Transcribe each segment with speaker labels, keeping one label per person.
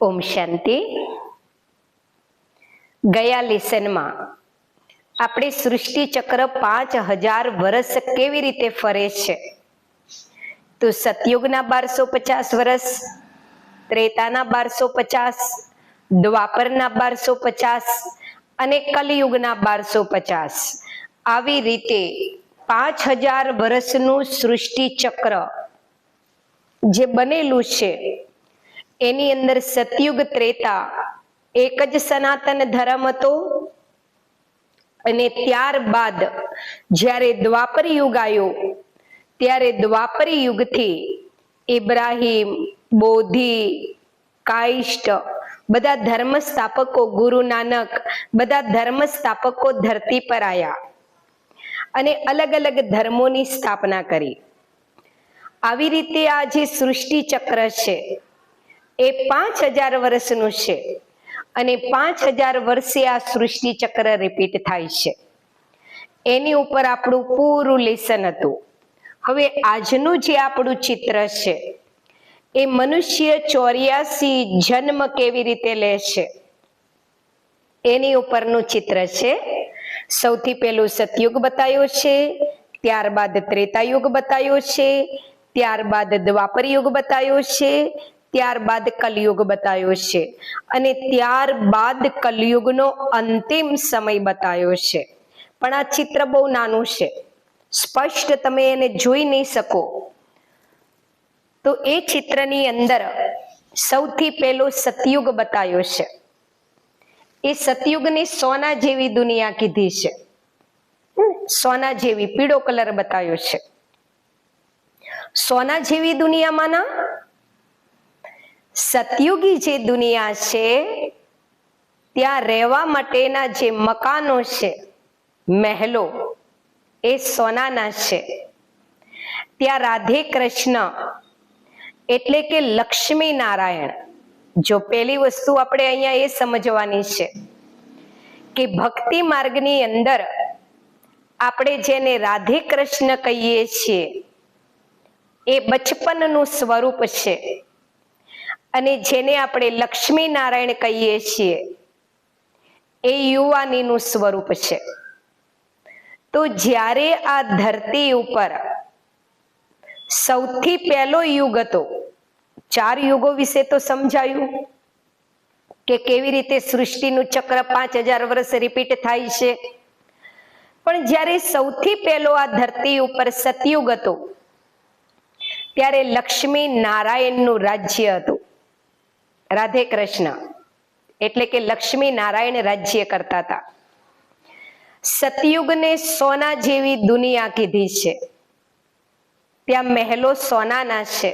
Speaker 1: ઓમ શાંતિ. ગયા લેસનમાં આપણે સૃષ્ટિ ચક્ર 5000 વર્ષ કેવી રીતે ફરે છે તો સતયુગના 1250 વર્ષ, ત્રેતાના 1250, દ્વાપરના 1250 અને કલિયુગના 1250, આવી રીતે 5000 વર્ષનું સૃષ્ટિ ચક્ર જે બનેલું છે એની અંદર સતયુગ, ત્રેતા એક જ સનાતન ધર્મ હતો અને ત્યારબાદ જ્યારે દ્વાપર યુગ આવ્યો ત્યારે દ્વાપર યુગથી ઇબ્રાહિમ, બોધિ, કાઈષ્ટ બધા ધર્મ સ્થાપકો, ગુરુ નાનક બધા ધર્મ સ્થાપકો ધરતી પર આવ્યા અને અલગ અલગ ધર્મોની સ્થાપના કરી. આવી રીતે આ જે સૃષ્ટિ ચક્ર છે એ 5000 વર્ષનું છે અને 5000 વર્ષે આ સૃષ્ટિ ચક્ર રિપીટ થાય છે. એની ઉપર આપણું પૂરું લેસન હતું. હવે આજનું જે આપણું ચિત્ર છે એ મનુષ્ય 84 જન્મ કેવી રીતે લે છે એની ઉપરનું ચિત્ર છે. સૌથી પહેલું સતયુગ બતાવ્યો છે, ત્યારબાદ ત્રેતાયુગ બતાવ્યો છે, ત્યારબાદ દ્વાપર યુગ બતાવ્યો છે, ત્યારબાદ કલયુગ બતાવ્યો છે અને ત્યારબાદ કલયુગનો અંતિમ સમય બતાવ્યો છે. પણ આ ચિત્ર બહુ નાનું છે, સ્પષ્ટ તમે એને જોઈ નહીં શકો. તો એ ચિત્રની અંદર સૌથી પહેલો સતયુગ બતાવ્યો છે. એ સતયુગની સોના જેવી દુનિયા કીધી છે. સોના જેવી, પીળો કલર બતાવ્યો છે. સોના જેવી દુનિયામાંના સતયુગી જે દુનિયા છે ત્યાં રહેવા માટેના જે મકાનો છે, મહેલો, એ સોનાના છે. ત્યાં રાધે કૃષ્ણ એટલે કે લક્ષ્મી નારાયણ. જો પહેલી વસ્તુ આપણે અહીંયા એ સમજવાની છે કે ભક્તિ માર્ગની અંદર આપણે જેને રાધે કૃષ્ણ કહીએ છીએ એ બચપનનું સ્વરૂપ છે અને જેને આપણે લક્ષ્મી નારાયણ કહીએ છીએ એ યુવાનીનું સ્વરૂપ છે. તો જ્યારે આ ધરતી ઉપર સૌથી પહેલો યુગ હતો, 4 યુગો વિશે તો સમજાયું કે કેવી રીતે સૃષ્ટિનું ચક્ર 5000 વર્ષ રિપીટ થાય છે. પણ જ્યારે સૌથી પહેલો આ ધરતી ઉપર સતયુગ હતો ત્યારે લક્ષ્મી નારાયણનું રાજ્ય હતું. રાધે કૃષ્ણ એટલે કે લક્ષ્મી નારાયણ રાજ્ય કરતા હતા. સતયુગને સોના જેવી દુનિયા કીધી છે. ત્યાં મહેલો સોનાના છે.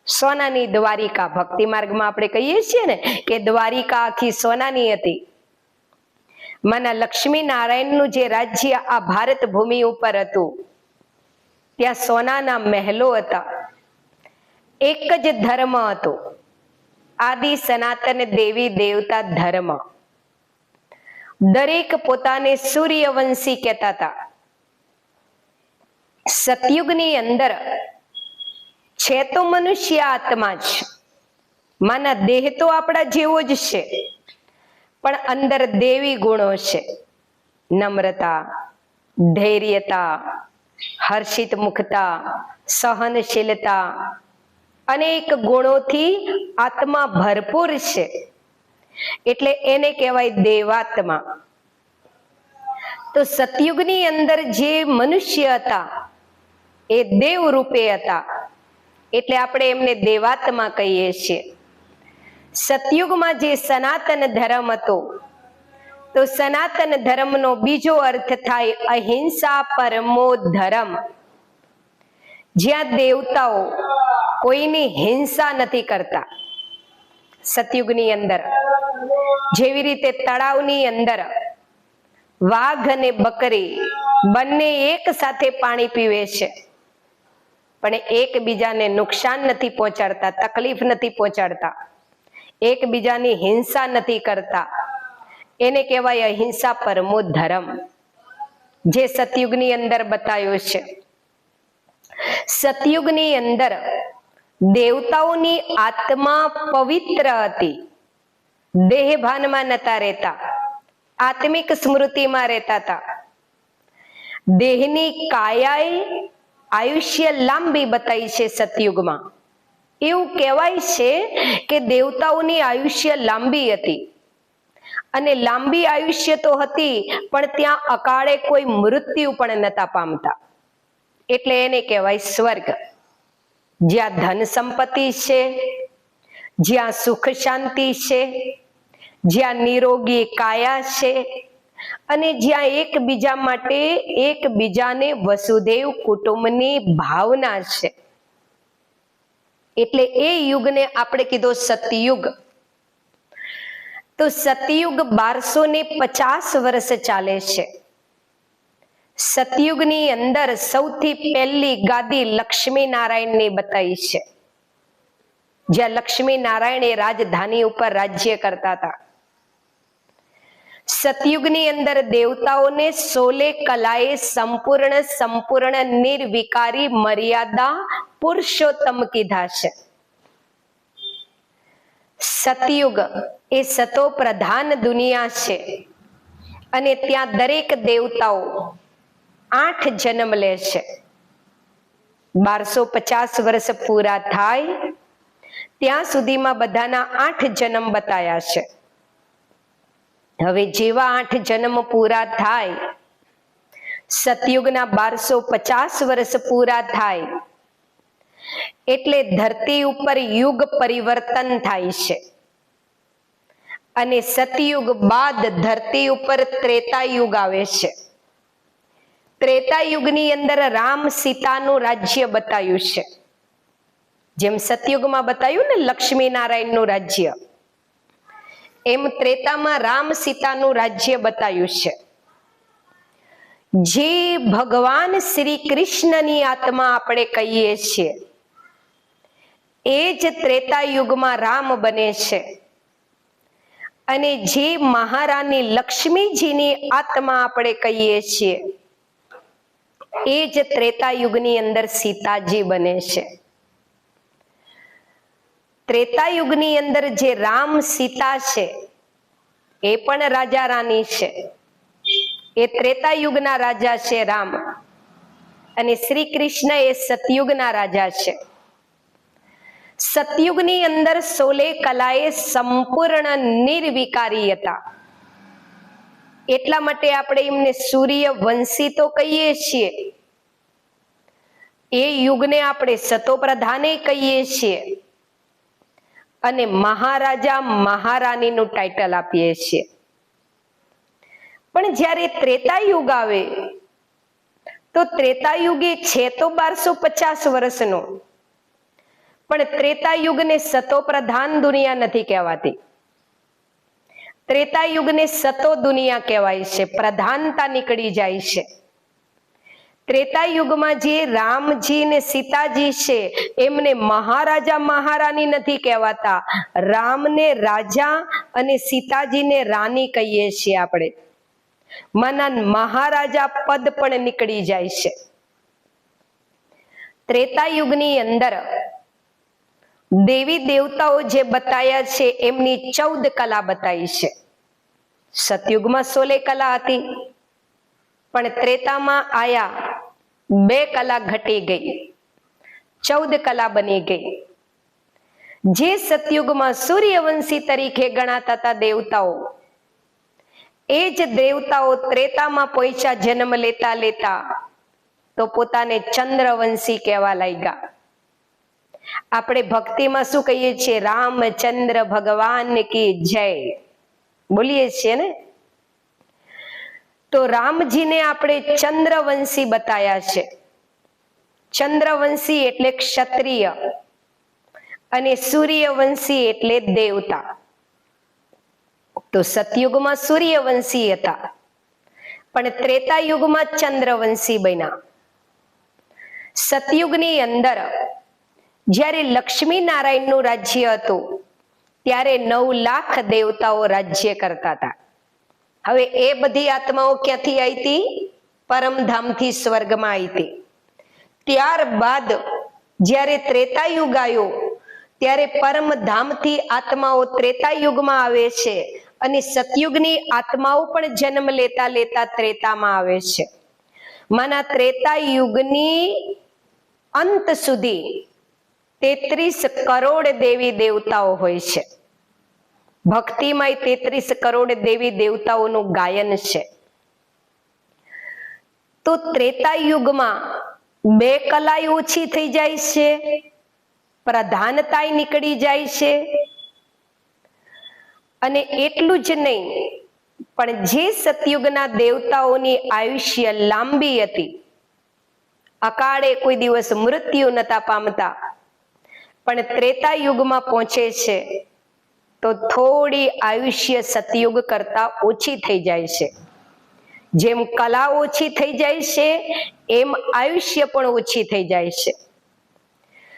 Speaker 1: સોનાની દ્વારિકા, ભક્તિ માર્ગમાં આપણે કહીએ છીએ ને કે દ્વારિકા આખી સોનાની હતી. માના લક્ષ્મી નારાયણનું જે રાજ્ય આ ભારત ભૂમિ ઉપર હતું ત્યાં સોનાના મહેલો હતા. એક જ ધર્મ હતો, આદિ સનાતન દેવી દેવતા ધર્મ. દરેક પોતાને સૂર્યવંશી કહેતા હતા. સતયુગની અંદર છે તો મનુષ્ય આત્મા જ, માના દેહ તો આપણા જેવો જ છે પણ અંદર દેવી ગુણો છે. નમ્રતા, ધૈર્યતા, હર્ષિત મુખતા, સહનશીલતા, અનેક ગુણોથી આત્મા ભરપૂર છે એટલે એને કહેવાય દેવાત્મા. તો સતયુગની અંદર જે મનુષ્ય હતા એ દેવ રૂપે હતા એટલે આપણે એમને દેવાત્મા કહીએ છીએ. સતયુગમાં જે સનાતન ધર્મ હતો તો સનાતન ધર્મનો બીજો અર્થ થાય અહિંસા પરમો ધર્મ. જ્યાં દેવતાઓ કોઈની હિંસા નથી કરતા. સતયુગની અંદર જેવી રીતે તળાવની અંદર વાઘ અને બકરી બંને એક સાથે પાણી પીવે છે પણ એકબીજાને નુકસાન નથી પહોંચાડતા, તકલીફ નથી પહોંચાડતા, એકબીજાની હિંસા નથી કરતા, એને કહેવાય અહિંસા પરમો ધર્મ, જે સતયુગની અંદર બતાવ્યો છે. સતયુગની અંદર દેવતાઓની આત્મા પવિત્ર હતી, દેહ ભાનમાં નતા રહેતા, આત્મિક સ્મૃતિમાં રહેતા હતા. દેહની કાયાએ આયુષ્ય લાંબી બતાવી છે સતયુગમાં. એવું કહેવાય છે કે દેવતાઓની આયુષ્ય લાંબી હતી, અને લાંબી આયુષ્ય તો હતી પણ ત્યાં અકાળે કોઈ મૃત્યુ પણ નતા પામતા. એટલે એને કહેવાય સ્વર્ગ, જ્યાં ધન સંપત્તિ છે, જ્યાં સુખ શાંતિ છે, જ્યાં નિરોગી કાયા છે, અને જ્યાં એકબીજા માટે એકબીજાને વસુદેવ કુટુંબની ભાવના છે. એટલે એ યુગને આપણે કીધો સતયુગ. તો સતયુગ 1250 વર્ષ ચાલે છે. સતયુગની અંદર સૌથી પહેલી ગાદી લક્ષ્મી નારાયણની બતાવી છે, જ્યાં લક્ષ્મી નારાયણ એ રાજધાની ઉપર રાજ્ય કરતા હતા. સતયુગની અંદર દેવતાઓને 16 કલાએ સંપૂર્ણ નિર્વિકારી મર્યાદા પુરુષોત્તમ કીધા છે. સતયુગ એ સતો પ્રધાન દુનિયા છે, અને ત્યાં દરેક દેવતાઓ 8 જન્મ લે છે. 1250 વર્ષ પૂરા થાય ત્યાં સુધીમાં બધાના 8 જન્મ બતાયા છે. હવે જેવા 8 જન્મ પૂરા થાય, સતયુગના 1250 વર્ષ પૂરા થાય એટલે ધરતી ઉપર યુગ પરિવર્તન થાય છે, અને સતયુગ બાદ ધરતી ઉપર ત્રેતા યુગ આવે છે. ત્રેતા યુગની અંદર રામ સીતાનું રાજ્ય બતાવ્યું છે. જેમ સતયુગમાં બતાવ્યું ને લક્ષ્મી નારાયણનું રાજ્ય, એમ ત્રેતામાં રામ સીતાનું રાજ્ય બતાવ્યું છે. જે ભગવાન શ્રી કૃષ્ણની આત્મા આપણે કહીએ છીએ, એ જ ત્રેતા યુગમાં રામ બને છે, અને જે મહારાણી લક્ષ્મીજીની આત્મા આપણે કહીએ છીએ, એ જ ત્રેતા યુગની અંદર સીતાજી બને છે. ત્રેતા યુગની અંદર જે રામ સીતા છે એ પણ રાજા રાની છે. એ ત્રેતા યુગના રાજા છે રામ, અને શ્રી કૃષ્ણ એ સતયુગના રાજા છે. સતયુગની અંદર 16 કલાએ સંપૂર્ણ નિર્વિકારી હતા. એટલા માટે આપણે એમને સૂર્ય વંશી તો કહીએ છીએ. એ યુગને આપણે સતો પ્રધાને કહીએ છીએ, અને મહારાજા મહારાણીનું ટાઇટલ આપીએ છીએ. પણ જ્યારે ત્રેતા યુગ આવે તો ત્રેતા યુગે છે તો 1250 વર્ષનો, પણ ત્રેતા યુગને સતો પ્રધાન દુનિયા નથી કહેવાતી. ત્રેતા યુગને સતો દુનિયા કહેવાય છે, પ્રધાનતા નીકળી જાય છે. ત્રેતા યુગમાં જે રામજી ને સીતાજી છે એમને મહારાજા મહારાણી નથી કહેવાતા, રામને રાજા અને સીતાજીને રાણી કહીએ છીએ આપણે. માના મહારાજા પદ પણ નીકળી જાય છે. ત્રેતા યુગની અંદર દેવી દેવતાઓ જે બતાયા છે એમની 14 કલા બતાવી છે. સતયુગમાં 16 કલા હતી, પણ ત્રેતામાં આયા 2 કલા ઘટી ગઈ, 14 કલા બની ગઈ. જે સતયુગમાં સૂર્યવંશી તરીકે ગણાતા હતા દેવતાઓ, એ જ દેવતાઓ ત્રેતામાં પહોંચ્યા જન્મ લેતા લેતા તો પોતાને ચંદ્રવંશી કહેવા લાગ્યા. આપણે ભક્તિમાં શું કહીએ છીએ? રામચંદ્ર ભગવાન કી જય બોલીએ છીએ ને. તો રામજીને આપણે ચંદ્રવંશી બતાયા છે. ચંદ્રવંશી એટલે ક્ષત્રિય, અને સૂર્યવંશી એટલે દેવતા. તો સતયુગમાં સૂર્યવંશી હતા, પણ ત્રેતા યુગમાં ચંદ્રવંશી બન્યા. સતયુગની અંદર જ્યારે લક્ષ્મી નારાયણનું રાજ્ય હતું ત્યારે 9 લાખ દેવતાઓ રાજ્ય કરતા હતા. હવે એ બધી આત્માઓ ક્યાંથી આવી હતી? પરમધામથી સ્વર્ગમાં આવી હતી. ત્યારબાદ જ્યારે ત્રેતાયુગ આવ્યો ત્યારે પરમધામથી આત્માઓ ત્રેતાયુગમાં આવે છે અને સતયુગની આત્માઓ પણ જન્મ લેતા લેતા ત્રેતામાં આવે છે. માના ત્રેતાયુગની અંત સુધી 33 કરોડ દેવી દેવતાઓ હોય છે. ભક્તિમાં 33 કરોડ દેવી દેવતાઓનું ગાયન છે. તો ત્રેતાયુગમાં 2 કલાઈ ઓછી થઈ જાય છે, પ્રધાનતાય નીકળી જાય છે. અને એટલું જ નહીં, પણ જે સતયુગના દેવતાઓની આયુષ્ય લાંબી હતી, અકાળે કોઈ દિવસ મૃત્યુ નતા પામતા, પણ ત્રેતાયુગમાં પહોંચે છે તો થોડી આયુષ્ય સતયુગ કરતા ઓછી થઈ જાય છે. જેમ કલા ઓછી થઈ જાય છે એમ આયુષ્ય પણ ઓછી થઈ જાય છે.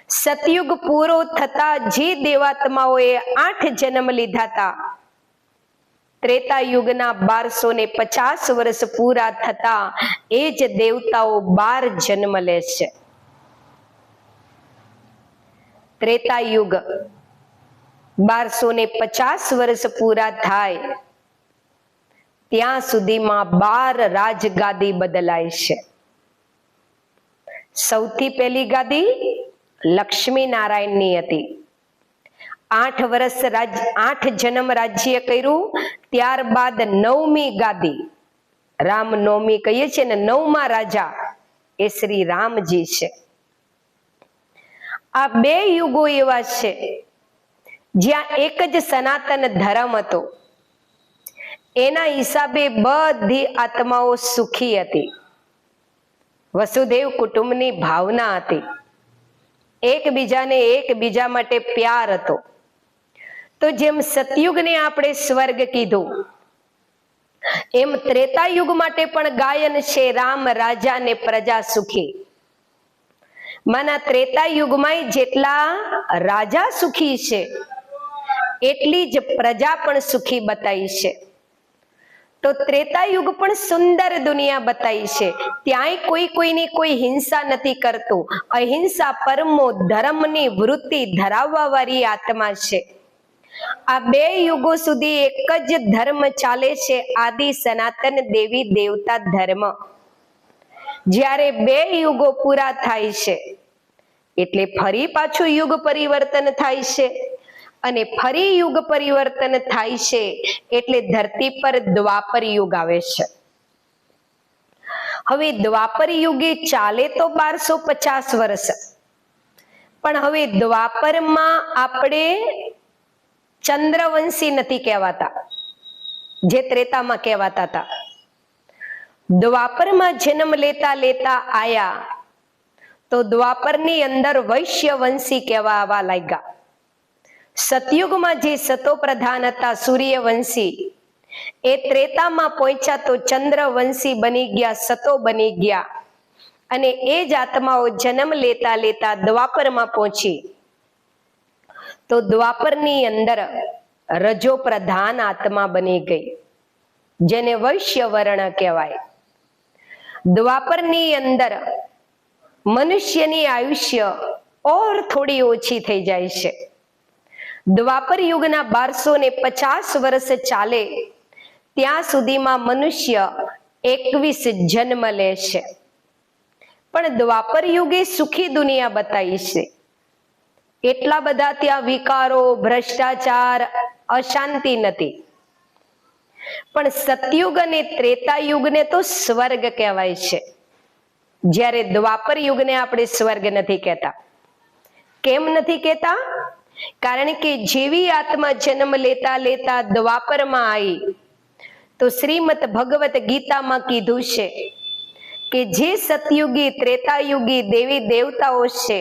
Speaker 1: સતયુગ પૂરો થતા જે દેવાત્માઓએ 8 જન્મ લીધા હતા, ત્રેતાયુગના 1250 વર્ષ પૂરા થતા એ જ દેવતાઓ 12 જન્મ લે છે. ત્રેતાયુગ 1250 વર્ષ પૂરા થાય ત્યાં સુધીમાં 12 રાજગાદી બદલાય છે. સૌથી પહેલી ગાદી લક્ષ્મી નારાયણની હતી. 8 વર્ષ 8 જન્મ રાજ્ય કર્યું, ત્યારબાદ 9મી ગાદી, રામનવમી કહીએ છીએ ને, 9મા રાજા એ શ્રી રામજી છે. આ 2 યુગો એવા છે જ્યાં એક જ સનાતન ધર્મ હતો. એના હિસાબે બધી આત્માઓ સુખી હતી. વસુદેવ કુટુંબની ભાવના હતી. એકબીજાને એકબીજા માટે પ્યાર હતો. તો જેમ સતયુગને આપણે સ્વર્ગ કીધું, એમ ત્રેતાયુગ માટે પણ ગાયન છે, રામ રાજા ને પ્રજા સુખી. માના ત્રેતાયુગમાં જેટલા રાજા સુખી છે એટલી જ પ્રજા પણ સુખી બતાવી છે. તો ત્રેતાયુગ પણ સુંદર દુનિયા બતાવી છે. ત્યાંય કોઈ કોઈની કોઈ હિંસા નથી કરતું. અહિંસા પરમો ધર્મની વૃત્તિ ધરાવવા વાળી આત્મા છે. આ 2 યુગો સુધી એક જ ધર્મ ચાલે છે, આદિ સનાતન દેવી દેવતા ધર્મ. જ્યારે 2 યુગો પૂરા થાય છે એટલે ફરી પાછું યુગ પરિવર્તન થાય છે, અને ફરી યુગ પરિવર્તન થાય છે એટલે ધરતી પર દ્વાપર યુગ આવે છે. હવે દ્વાપર યુગે ચાલે તો 1250 વર્ષ, પણ હવે દ્વાપરમાં આપણે ચંદ્રવંશી નથી કહેવાતા, જે ત્રેતામાં કહેવાતા હતા. દ્વાપરમાં જન્મ લેતા લેતા આયા તો દ્વાપરની અંદર વૈશ્યવંશી કહેવાવા લાગ્યા. સતયુગમાં જે સતો પ્રધાન હતા સૂર્યવંશી, એ ત્રેતામાં પહોંચ્યા તો ચંદ્રવંશી બની ગયા, સતો બની ગયા. અને એ જ આત્માઓ જન્મ લેતા લેતા દ્વાપરમાં પહોંચી તો દ્વાપરની અંદર રજો પ્રધાન આત્મા બની ગઈ, જેને વૈશ્ય વર્ણ કહેવાય. દ્વાપરની અંદર મનુષ્યની આયુષ્ય ઓર થોડી ઓછી થઈ જાય છે. દ્વાપર યુગના 1250 વર્ષ ચાલે ત્યાં સુધીમાં મનુષ્ય 21 જન્મ લે છે. પણ દ્વાપર યુગે સુખી દુનિયા બતાવી છે. એટલા બધા ત્યાં વિકારો, ભ્રષ્ટાચાર, અશાંતિ નથી. પણ સતયુગ અને ત્રેતાયુગને તો સ્વર્ગ કહેવાય છે, જ્યારે દ્વાપર યુગને આપણે સ્વર્ગ નથી કહેતા. કેમ નથી કહેતા? કારણ કે જેવી આત્મા જન્મ લેતા લેતા દ્વાપરમાં આવી તો શ્રીમદ ભગવત ગીતામાં કીધું છે કે જે સતયુગી ત્રેતાયુગી દેવી દેવતાઓ છે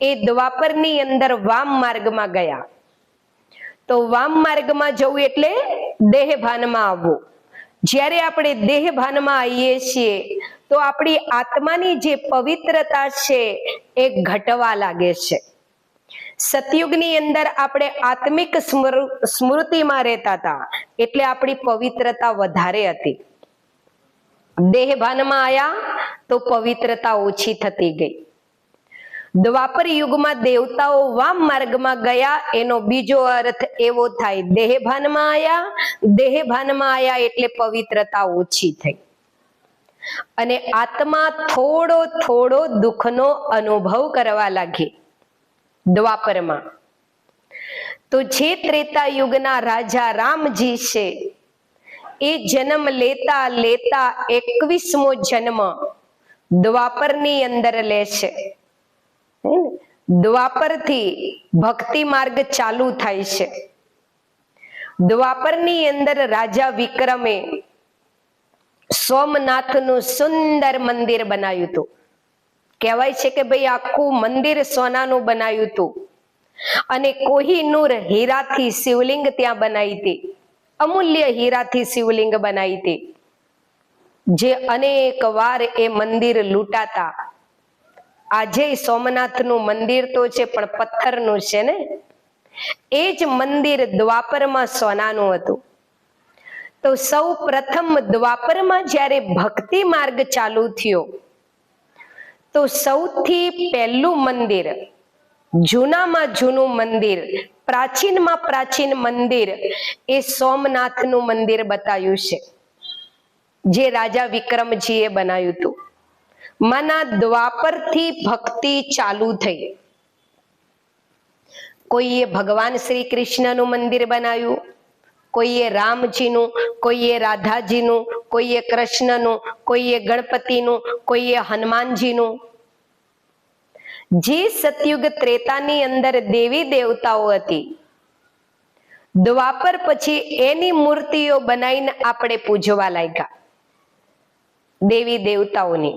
Speaker 1: એ દ્વાપરની અંદર વામ માર્ગમાં ગયા. તો વામ માર્ગમાં જવું એટલે દેહભાનમાં આવવું. જ્યારે આપણે દેહભાનમાં આવીએ છીએ તો આપણી આત્માની જે પવિત્રતા છે એ ઘટવા લાગે છે. સતયુગની અંદર આપણે આત્મિક સ્મૃતિમાં રહેતા હતા એટલે આપણી પવિત્રતા વધારે હતી. દેહભાનમાં આયા તો પવિત્રતા ઓછી થતી ગઈ. દ્વાપર યુગમાં દેવતાઓ વામ માર્ગમાં ગયા એનો બીજો અર્થ એવો થાય દેહભાનમાં આયા. દેહભાનમાં આયા એટલે પવિત્રતા ઓછી થઈ અને આત્મા થોડો થોડો દુઃખનો અનુભવ કરવા લાગી દ્વાપરમાં. તો જે ત્રેતા યુગના રાજા રામજી છે એ જન્મ લેતા લેતા 21મો જન્મ દ્વાપરની અંદર લે છે. દ્વાપરથી ભક્તિ માર્ગ ચાલુ થાય છે. દ્વાપરની અંદર રાજા વિક્રમે સોમનાથનું સુંદર મંદિર બનાવ્યું હતું. કહેવાય છે કે ભાઈ આખું મંદિર સોનાનું બનાવ્યું હતું અને કોહિનૂર હીરાથી શિવલિંગ ત્યાં બનાવી હતી. અમૂલ્ય હીરાથી શિવલિંગ બનાવી હતી જે અનેક વાર એ મંદિર લૂંટાતા. આજે સોમનાથનું મંદિર તો છે પણ પથ્થરનું છે ને. એ જ મંદિર દ્વાપરમાં સોનાનું હતું. તો સૌ પ્રથમ દ્વાપરમાં જ્યારે ભક્તિ માર્ગ ચાલુ થયો તો સૌથી પહેલું મંદિર, જૂનામાં જૂનું મંદિર, પ્રાચીનમાં પ્રાચીન મંદિર એ સોમનાથનું મંદિર બતાવ્યું છે જે રાજા વિક્રમજીએ બનાવ્યું હતું. માના દ્વાપરથી ભક્તિ ચાલુ થઈ. કોઈએ ભગવાન શ્રી કૃષ્ણનું મંદિર બનાવ્યું, કોઈએ રામજીનું, કોઈએ રાધાજીનું, કોઈએ કૃષ્ણનું, કોઈએ ગણપતિનું, કોઈએ હનુમાનજીનું. જે સતયુગ ત્રેતાની અંદર દેવી દેવતાઓ હતી, દ્વાપર પછી એની મૂર્તિઓ બનાવીને આપણે પૂજવા લાગ્યા દેવી દેવતાઓની.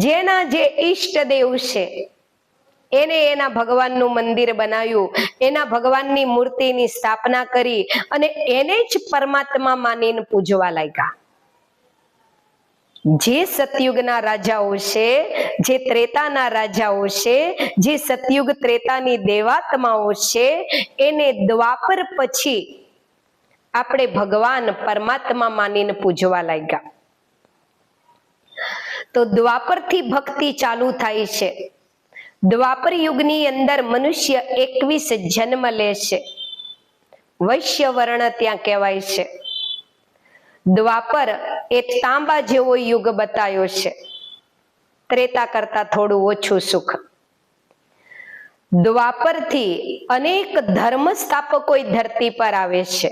Speaker 1: જેના જે ઈષ્ટ દેવ છે એને એના ભગવાનનું મંદિર બનાવ્યું, એના ભગવાનની મૂર્તિની સ્થાપના કરી અને એને જ પરમાત્મા માનીને પૂજવા લાગ્યા. જે સતયુગના રાજાઓ છે, જે ત્રેતાના રાજાઓ છે, જે સતયુગ ત્રેતાની દેવાત્માઓ છે એને દ્વાપર પછી આપણે ભગવાન પરમાત્મા માનીને પૂજવા લાગ્યા. તો દ્વાપરથી ભક્તિ ચાલુ થાય છે. દ્વાપર યુગની અંદર મનુષ્ય 21 જન્મ લે છે. વૈશ્ય વર્ણ ત્યાં કહેવાય છે. દ્વાપર એ તાંબા જેવો યુગ બતાવ્યો છે, ત્રેતા કરતા થોડું ઓછું સુખ. દ્વાપરથી અનેક ધર્મ સ્થાપકો ધરતી પર આવે છે.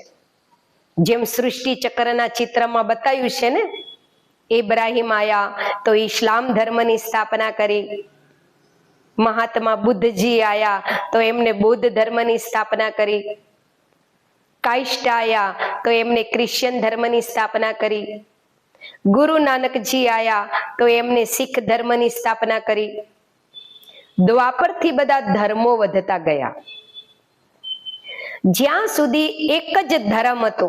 Speaker 1: જેમ સૃષ્ટિ ચક્રના ચિત્રમાં બતાવ્યું છે ને, ઇબ્રાહિમ આયા તો ઇસ્લામ ધર્મની સ્થાપના કરી. મહાત્મા બુદ્ધજી આયા તો એમને બૌદ્ધ ધર્મની સ્થાપના કરી. કાઇસ્ટ આયા તો એમને ક્રિશ્ચિયન ધર્મની સ્થાપના કરી. ગુરુ નાનકજી આયા તો એમને શીખ ધર્મની સ્થાપના કરી. દ્વાપરથી બધા ધર્મો વધતા ગયા. જ્યાં સુધી એક જ ધર્મ હતો,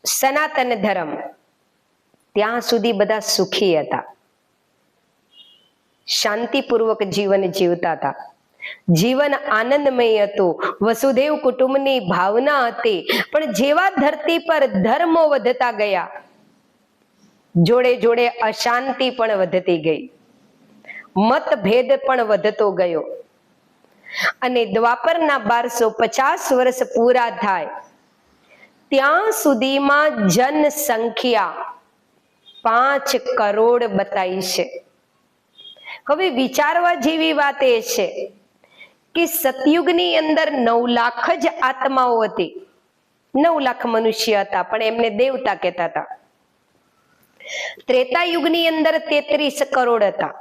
Speaker 1: સનાતન ધર્મ, ત્યાં સુધી બધા સુખી હતા, શાંતિપૂર્વક જીવન જીવતા હતા. જીવન આનંદમય હતું, વસુદેવ કુટુંબની ભાવના હતી. પણ જેવા ધરતી પર ધર્મો વધતા ગયા, જોડે જોડે અશાંતિ પણ વધતી ગઈ, મતભેદ પણ વધતો ગયો. અને દ્વાપરના 1250 વર્ષ પૂરા થાય ત્યાં સુધીમાં જનસંખ્યા 5 કરોડ બતાવી છે. હવે વિચારવા જેવી વાત એ છે કે સતયુગની અંદર 9 લાખ જ આત્માઓ હતી, 9 લાખ મનુષ્ય હતા, પણ એમને દેવતા કહેતા હતા. ત્રેતા યુગની અંદર 33 કરોડ હતા.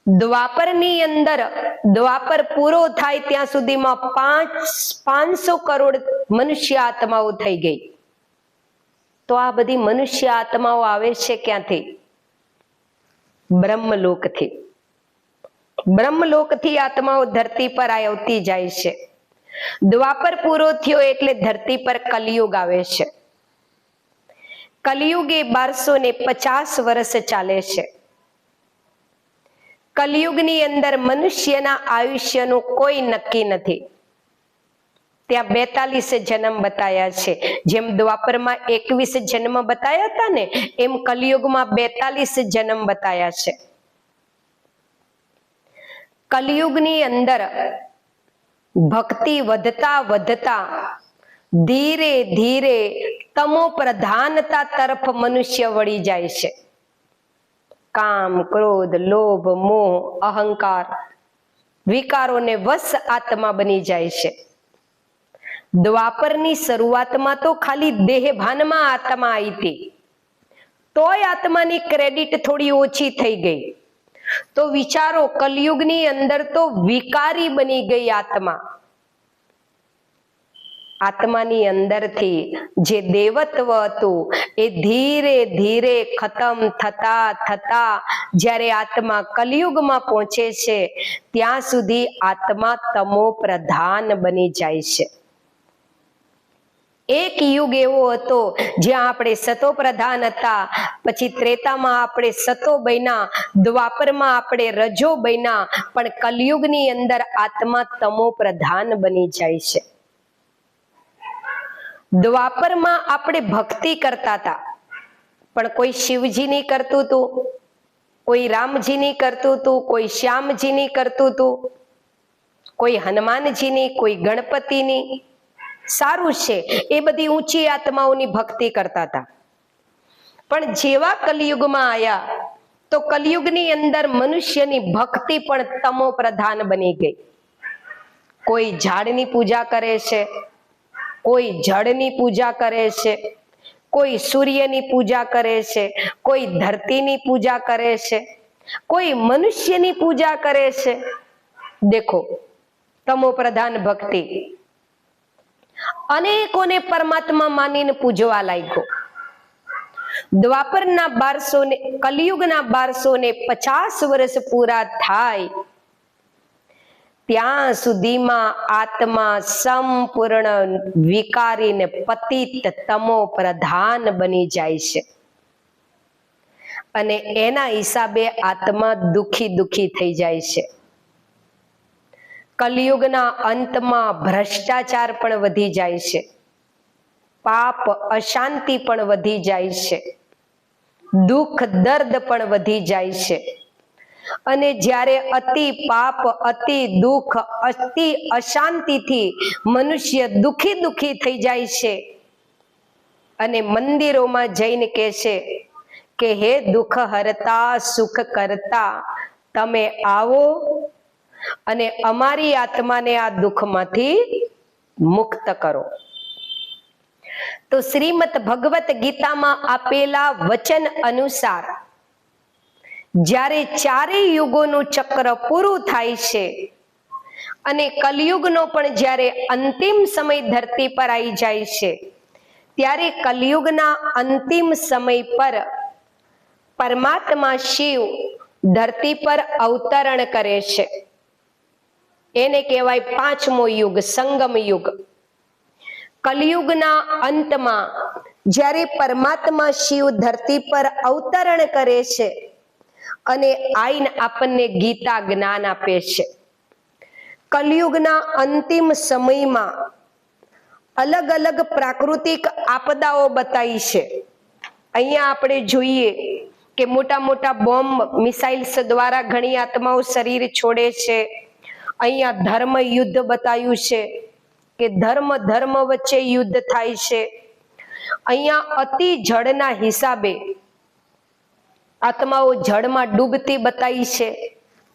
Speaker 1: દ્વાપરની અંદર દ્વાપર પૂરો થાય ત્યાં સુધીમાં 500 કરોડ મનુષ્ય આત્માઓ થઈ ગઈ. તો આ બધી મનુષ્ય આત્માઓ આવે છે ક્યાંથી? બ્રહ્મલોકથી. બ્રહ્મલોકથી આત્માઓ ધરતી પર આવતી જાય છે. દ્વાપર પૂરો થયો એટલે ધરતી પર કલિયુગ આવે છે. કલિયુગ એ 1250 વર્ષ ચાલે છે. કલિયુગની અંદર મનુષ્યના આયુષ્યનું કોઈ નક્કી નથી. ત્યાં 42 જન્મ બતાયા છે. જેમ દ્વાપરમાં 21 જન્મ બતાયા હતા ને, એમ કલિયુગમાં 42 જન્મ બતાયા છે. કલિયુગની અંદર ભક્તિ વધતા વધતા ધીરે ધીરે તમો પ્રધાનતા તરફ મનુષ્ય વળી જાય છે. કામ, ક્રોધ, લોભ, મોહ, અહંકાર વિકારોને વશ આત્મા બની જાય છે. દ્વાપરની શરૂઆતમાં તો ખાલી દેહભાનમાં આત્મા આવી હતી, તોય આત્માની ક્રેડિટ થોડી ઓછી થઈ ગઈ. તો વિચારો, કલયુગની અંદર તો વિકારી બની ગઈ આત્મા. આત્માની અંદરથી જે દેવત્વ હતું એ ધીરે ધીરે ખતમ થતા થતા જ્યારે આત્મા કલયુગમાં પહોંચે છે ત્યાં સુધી આત્મા તમો પ્રધાન બની જાય છે. એક યુગ એવો હતો જ્યાં આપણે સતો પ્રધાન હતા, પછી ત્રેતામાં આપણે સતો બન્યા, દ્વાપરમાં આપણે રજો બન્યા, પણ કલયુગની અંદર આત્મા તમો પ્રધાન બની જાય છે. દ્વાપરમાં આપણે ભક્તિ કરતા હતા, પણ કોઈ શિવજીની કરતું હતું, કોઈ રામજીની કરતું હતું, કોઈ શ્યામજીની કરતું હતું, કોઈ હનુમાનજીની, કોઈ ગણપતિની. સારું છે, એ બધી ઊંચી આત્માઓની ભક્તિ કરતા હતા. પણ જેવા કલિયુગમાં આવ્યા તો કલિયુગની અંદર મનુષ્યની ભક્તિ પણ તમો પ્રધાન બની ગઈ. કોઈ ઝાડની પૂજા કરે છે, કોઈ જળની પૂજા કરે છે, કોઈ સૂર્યની પૂજા કરે છે, કોઈ ધરતીની પૂજા કરે છે, કોઈ મનુષ્યની પૂજા કરે છે. દેખો, તમો પ્રધાન ભક્તિ. અનેકોને પરમાત્મા માનીને પૂજવા લાગ્યો. દ્વાપરના 1200 કલિયુગના 1250 વર્ષ પૂરા થાય ત્યાં સુધીમાં આત્મા સંપૂર્ણ વિકારીને પતિત તમો પ્રધાન બની જાય છે. અને એના હિસાબે આત્મા દુખી થઈ જાય છે. કલિયુગના અંતમાં ભ્રષ્ટાચાર પણ વધી જાય છે, પાપ અશાંતિ પણ વધી જાય છે, દુઃખ દર્દ પણ વધી જાય છે. અને જ્યારે અતિ પાપ, અતિ દુઃખ, અતિ અશાંતિથી મનુષ્ય દુખી થઈ જાય છે અને મંદિરોમાં જઈને કહે છે કે હે દુઃખ હરતા, સુખ કરતા, તમે આવો અને અમારી આત્માને આ દુઃખમાંથી મુક્ત કરો. તો શ્રીમદ ભગવત ગીતામાં આપેલા વચન અનુસાર જ્યારે ચારેય યુગોનું ચક્ર પૂરું થાય છે અને કલિયુગનો પણ જ્યારે અંતિમ સમય ધરતી પર આવી જાય છે, ત્યારે કલિયુગના અંતિમ સમય પર પરમાત્મા શિવ ધરતી પર અવતરણ કરે છે. એને કહેવાય 5મો યુગ, સંગમ યુગ. કલિયુગના અંતમાં જ્યારે પરમાત્મા શિવ ધરતી પર અવતરણ કરે છે અને આઈને આપણને ગીતા જ્ઞાન આપે છે. કલિયુગના અંતિમ સમયમાં અલગ અલગ પ્રાકૃતિક આપદાઓ બતાવી છે. અહીંયા આપણે જોઈએ કે મોટા મોટા બોમ્બ, મિસાઇલ્સ દ્વારા ઘણી આત્માઓ શરીર છોડે છે. અહીંયા ધર્મ યુદ્ધ બતાવ્યું છે કે ધર્મ વચ્ચે યુદ્ધ થાય છે. અહીંયા અતિ જળના હિસાબે આત્માઓ જળમાં ડૂબતી બતાવી છે.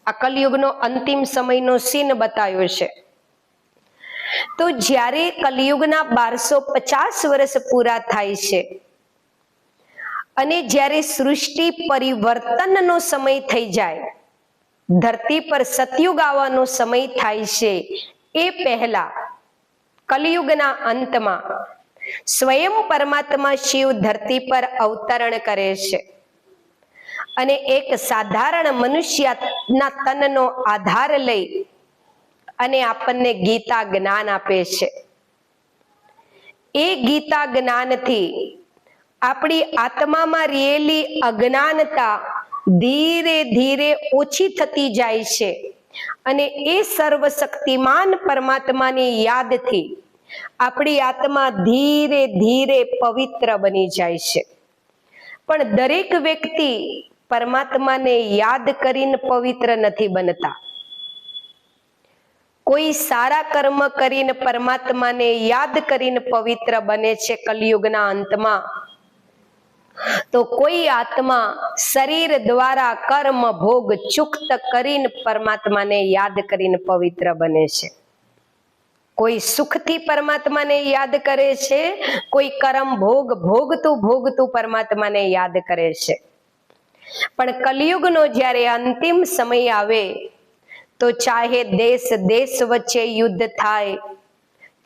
Speaker 1: આ કલિયુગનો અંતિમ સમયનો સીન બતાવ્યો છે. તો જ્યારે કલિયુગના 1250 વર્ષ પૂરા થાય છે અને જ્યારે સૃષ્ટિ પરિવર્તનનો સમય થઈ જાય, ધરતી પર સતયુગ આવવાનો સમય થાય છે, એ પહેલા કલિયુગના અંતમાં સ્વયં પરમાત્મા શિવ ધરતી પર અવતરણ કરે છે અને એક સાધારણ મનુષ્યના તનનો આધાર લઈ અને આપણને ગીતા જ્ઞાન આપે છે. એ ગીતા જ્ઞાનથી આપણી આત્મામાં રહેલી અજ્ઞાનતા ધીરે ધીરે ઓછી થતી જાય છે અને એ સર્વશક્તિમાન પરમાત્માની યાદથી આપણી આત્મા ધીરે ધીરે પવિત્ર બની જાય છે. પણ દરેક વ્યક્તિ પરમાત્માને યાદ કરીને પવિત્ર નથી બનતા. કોઈ સારા કર્મ કરીને પરમાત્માને યાદ કરીને પવિત્ર બને છે કલિયુગના અંતમાં, તો કોઈ આત્મા શરીર દ્વારા કર્મ ભોગ ચુક્ત કરીને પરમાત્માને યાદ કરીને પવિત્ર બને છે. કોઈ સુખથી પરમાત્માને યાદ કરે છે, કોઈ કર્મ ભોગ ભોગતું પરમાત્માને યાદ કરે છે. પણ કલિયુગનો જ્યારે અંતિમ સમય આવે તો ચાહે દેશ વચ્ચે યુદ્ધ થાય,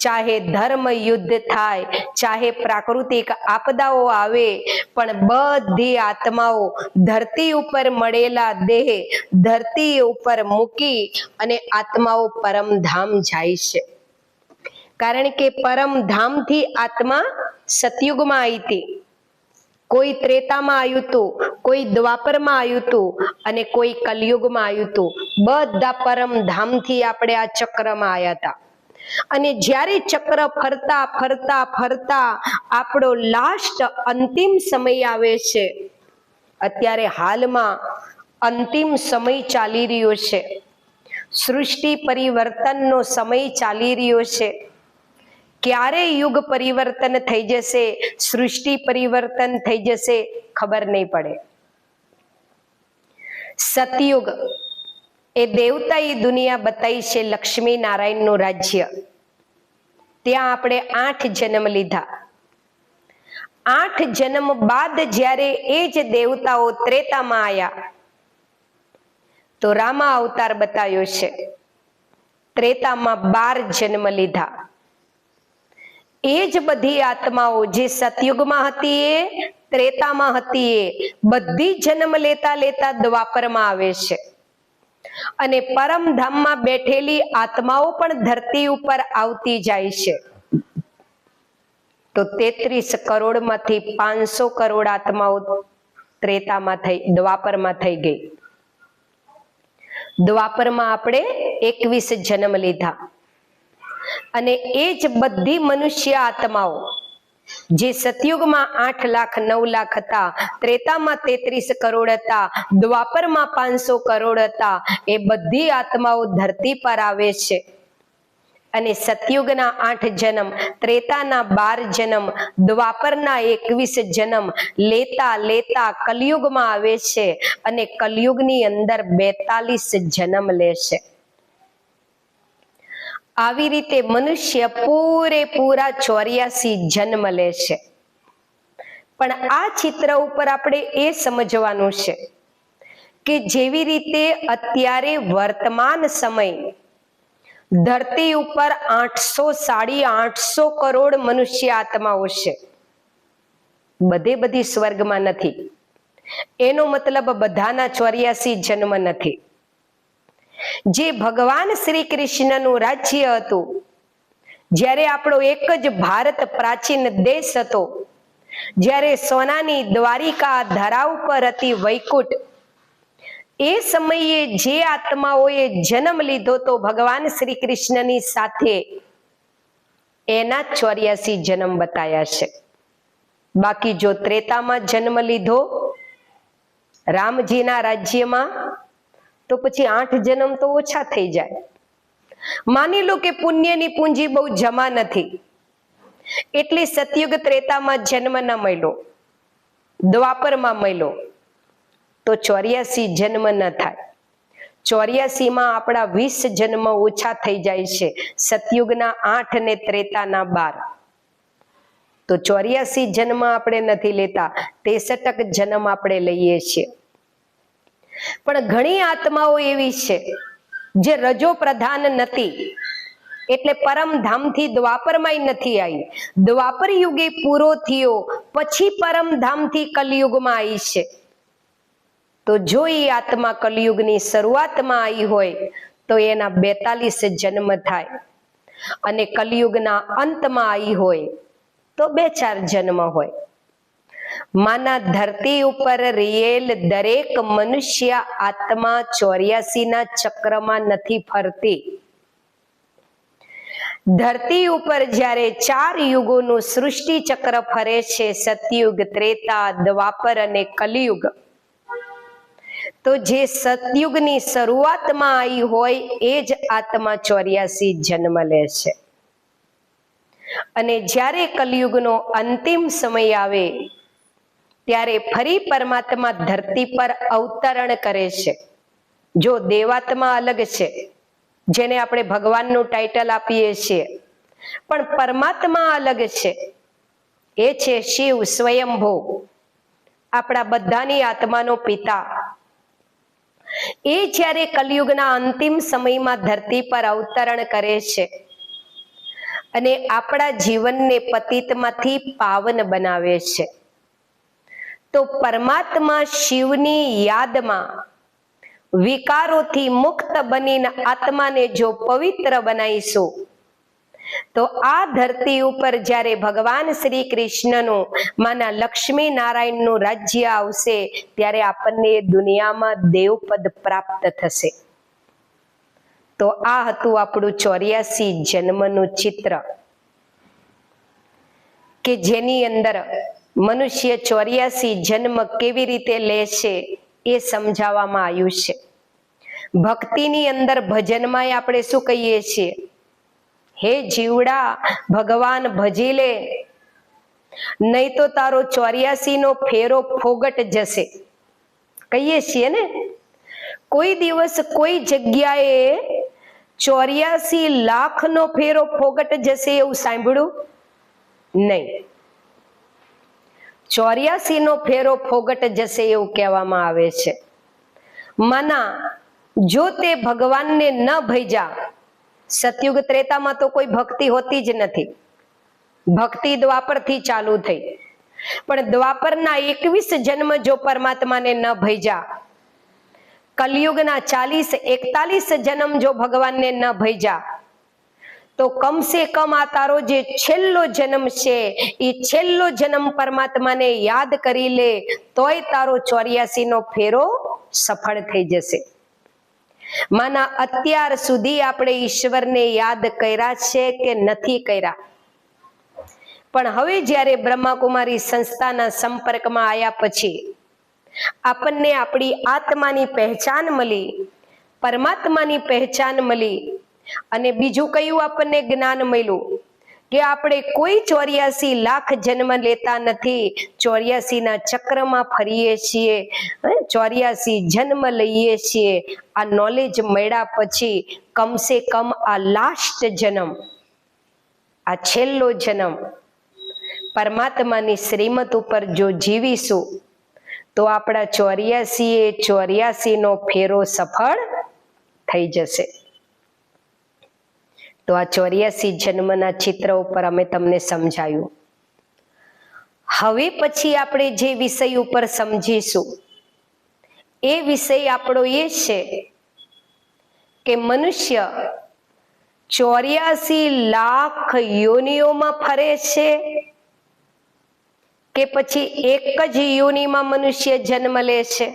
Speaker 1: ચાહે ધર્મ યુદ્ધ થાય, ચાહે પ્રાકૃતિક આપદાઓ આવે, પણ બધી આત્માઓ ધરતી ઉપર મળેલા દેહ ધરતી ઉપર મૂકી અને આત્માઓ પરમધામ જાય છે. કારણ કે પરમધામથી આત્મા સતયુગમાં આવી હતી, કોઈ ત્રેતામાં આવ્યું હતું, કોઈ દ્વાપરમાં આવ્યું હતું અને કોઈ કલિયુગમાં આવ્યું હતું. બધા પરમધામથી આપણે આ ચક્રમાં આવ્યા હતા. અને જ્યારે ચક્ર ફરતા ફરતા ફરતા આપણો લાસ્ટ અંતિમ સમય આવે છે, અત્યારે હાલમાં અંતિમ સમય ચાલી રહ્યો છે, સૃષ્ટિ પરિવર્તનનો સમય ચાલી રહ્યો છે. ક્યારે યુગ પરિવર્તન થઈ જશે, સૃષ્ટિ પરિવર્તન થઈ જશે, ખબર નહીં પડે. સતયુગ એ દેવતાઈ દુનિયા બતાવી છે, લક્ષ્મી નારાયણનું રાજ્ય. ત્યાં આપણે 8 જન્મ લીધા. 8 જન્મ બાદ જ્યારે એ જ દેવતાઓ ત્રેતામાં આવ્યા તો રામા અવતાર બતાવ્યો છે. ત્રેતામાં 12 જન્મ લીધા. એ જ બધી આત્માઓ જે સતયુગમાં હતી, એ ત્રેતામાં હતી, એ બધી જન્મ લેતા લેતા દ્વાપરમાં આવે છે. અને પરમધામમાં બેઠેલી આત્માઓ પણ ધરતી ઉપર આવતી જાય છે. તો 33 કરોડમાંથી 500 કરોડ આત્માઓ ત્રેતામાં થઈ, દ્વાપરમાં થઈ ગઈ. દ્વાપરમાં આપણે 21 જન્મ લીધા. અને એ જ બધી મનુષ્ય આત્માઓ જે સતયુગમાં 8 લાખ 9 લાખ હતા, ત્રેતામાં 33 કરોડ હતા, દ્વાપરમાં 500 કરોડ હતા, એ બધી આત્માઓ ધરતી પર આવે છે. અને સતયુગના 8 જન્મ, ત્રેતાના 12 જન્મ, દ્વાપરના 21 જન્મ લેતા લેતા કલિયુગમાં આવે છે. અને કલિયુગની અંદર 42 જન્મ લે છે. આવી રીતે મનુષ્ય પૂરેપૂરા 84 જન્મ લે છે. પણ આ ચિત્ર ઉપર આપણે એ સમજવાનું છે કે જેવી રીતે અત્યારે વર્તમાન સમય ધરતી ઉપર 800 કરોડ મનુષ્ય આત્માઓ છે. બધી સ્વર્ગમાં નથી. એનો મતલબ બધાના 84 જન્મ નથી. જે ભગવાન શ્રી કૃષ્ણનું રાજ્ય હતું, જ્યારે આપણો એક જ ભારત પ્રાચીન દેશ હતો, જ્યારે સોનાની દ્વારિકા ધરા ઉપર હતી વૈકુંઠ, એ સમયે જે આત્માઓએ જન્મ લીધો તો ભગવાન શ્રી કૃષ્ણની સાથે, એના 84 જન્મ બતાયા છે. બાકી જો ત્રેતામાં જન્મ લીધો રામજીના રાજ્યમાં, તો પછી 8 જન્મ તો ઓછા થઈ જાય. માની લો કે પુણ્યની પૂંજી બહુ જમા નથી, એટલે સતયુગ ત્રેતામાં જન્મ ન મળ્યો, દ્વાપરમાં મળ્યો, તો 84 જન્મ ન થાય. 84માં આપણા 20 જન્મ ઓછા થઈ જાય છે. સતયુગના 8 ને ત્રેતાના 12, તો 84 જન્મ આપણે નથી લેતા, 63 જન્મ આપણે લઈએ છીએ. પણ ઘણી આત્માઓ એવી છે જે રજો પ્રધાન નથી, એટલે પરમધામથી દ્વાપરમાં નથી આવી. દ્વાપર યુગે પૂરો થયો પછી પરમધામથી કલિયુગમાં આવી છે. તો જો એ આત્મા કલિયુગની શરૂઆતમાં આવી હોય તો એના 42 જન્મ થાય, અને કલિયુગના અંતમાં આવી હોય તો 2-4 જન્મ હોય. માના ધરતી ઉપર રિયેલ દરેક મનુષ્ય આત્મા 84 ના ચક્રમાં નથી ફરતી. ધરતી ઉપર જ્યારે 4 યુગોનું સૃષ્ટિ ચક્ર ફરે છે, સતયુગ, ત્રેતા, દ્વાપર અને કલિયુગ, તો જે સતયુગની શરૂઆતમાં આવી હોય એ જ આત્મા 84 જન્મ લે છે. અને જ્યારે કલિયુગનો અંતિમ સમય આવે ત્યારે ફરી પરમાત્મા ધરતી પર અવતરણ કરે છે. જો દેવાત્મા અલગ છે, જેને આપણે ભગવાનનું ટાઇટલ આપીએ છીએ, પણ પરમાત્મા અલગ છે. એ છે શિવ સ્વયંભૂ, આપણા બધાની આત્માનો પિતા. એ જ્યારે કલિયુગના અંતિમ સમયમાં ધરતી પર અવતરણ કરે છે અને આપણા જીવનને પતિતમાંથી પાવન બનાવે છે, તો પરમાત્મા શિવની યાદમાં વિકારોથી મુક્ત બનીને આત્માને જો પવિત્ર બનાવીશું, તો આ ધરતી ઉપર જ્યારે ભગવાન શ્રી કૃષ્ણનું માના લક્ષ્મી નારાયણનું રાજ્ય આવશે, ત્યારે આપણને દુનિયામાં દેવપદ પ્રાપ્ત થશે. તો આ હતું આપણું 84 જન્મનું ચિત્ર, કે જેની અંદર મનુષ્ય 84 જન્મ કેવી રીતે લે છે એ સમજાવવામાં આવ્યું છે. ભક્તિની અંદર ભજનમાં આપણે શું કહીએ છીએ? હે જીવડા, ભગવાન ભજી લે, નહીં તો તારો 84 નો ફેરો ફોગટ જશે. કહીએ છીએ ને. કોઈ દિવસ કોઈ જગ્યાએ 84 લાખનો ફેરો ફોગટ જશે એવું સાંભળ્યું નહીં. 84 નો ફેરો ફોગટ જશે એવું કહેવામાં આવે છે. માના જો તે ભગવાનને ન ભજ્યા, સતયુગ ત્રેતામાં તો કોઈ ભક્તિ હોતી જ નથી. ભક્તિ દ્વાપરથી ચાલુ થઈ, પણ દ્વાપરના 21 જન્મ જો પરમાત્માને ન ભજ્યા, કલયુગના 40-41 જન્મ જો ભગવાનને ન ભજ્યા, તો કમસે કમ આ તારો જે છેલ્લો જન્મ છે એ છેલ્લો જન્મ પરમાત્માને યાદ કરી લે, તોય તારો 84 નો ફેરો સફળ થઈ જશે. માના અત્યાર સુધી આપણે ઈશ્વરને યાદ કર્યા છે કે નથી કર્યા? પણ હવે જ્યારે બ્રહ્માકુમારી સંસ્થાના સંપર્કમાં આવ્યા પછી આપણને આપણી આત્માની પહેચાન મળી, પરમાત્માની પહેચાન મળી, અને બીજું કયું આપણને જ્ઞાન મળ્યું કે આપણે કોઈ 84 લાખ જન્મ લેતા નથી, 84 ના ચક્રમાં ફરીએ છીએ, 84 જન્મ લઈએ છીએ. આ નોલેજ મળ્યા પછી કમસે કમ આ લાસ્ટ જન્મ, આ છેલ્લો જન્મ પરમાત્માની શ્રીમત ઉપર જો જીવીશું, તો આપણા 84 નો ફેરો સફળ થઈ જશે. તો આ 84 જન્મના ચિત્ર ઉપર અમે તમને સમજાયું. હવે પછી આપણે જે વિષય ઉપર સમજીશું, એ વિષય આપણો એ છે કે મનુષ્ય 84 લાખ યોનિઓમાં ફરે છે કે પછી એક જ યોનિમાં મનુષ્ય જન્મ લે છે?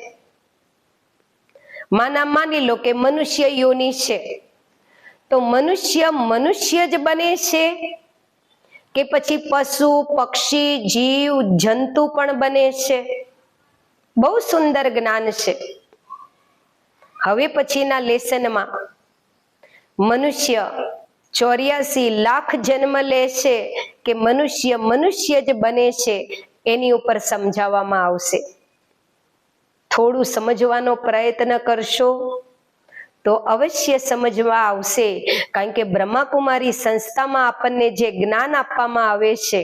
Speaker 1: માની લો કે મનુષ્ય યોનિ છે, તો મનુષ્ય જ બને છે કે પછી પશુ, પક્ષી, જીવ, જંતુ પણ બને છે? બહુ સુંદર જ્ઞાન છે. હવે પછીના લેસનમાં મનુષ્ય 84 લાખ જન્મ લે છે કે મનુષ્ય જ બને છે, એની ઉપર સમજાવવામાં આવશે. થોડું સમજવાનો પ્રયત્ન કરશો તો અવશ્ય સમજવા આવશે. કારણ કે બ્રહ્માકુમારી સંસ્થામાં આપણને જે જ્ઞાન આપવામાં આવે છે,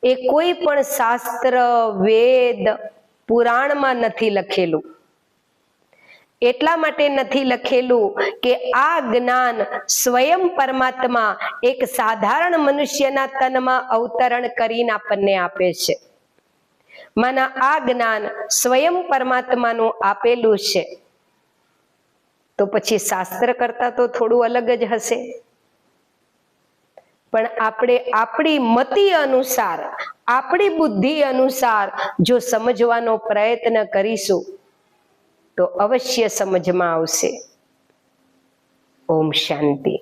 Speaker 1: એ કોઈ પણ શાસ્ત્ર, વેદ, પુરાણમાં નથી લખેલું. એટલા માટે નથી લખેલું કે આ જ્ઞાન સ્વયં પરમાત્મા એક સાધારણ મનુષ્યના તનમાં અવતરણ કરીને આપણને આપે છે. માના આ જ્ઞાન સ્વયં પરમાત્માનું આપેલું છે, તો પછી શાસ્ત્ર કરતા તો થોડું અલગ જ હશે. પણ આપણે આપણી મતિ અનુસાર, આપણી બુદ્ધિ અનુસાર જો સમજવાનો પ્રયત્ન કરીશું, તો અવશ્ય સમજમાં આવશે. ઓમ શાંતિ.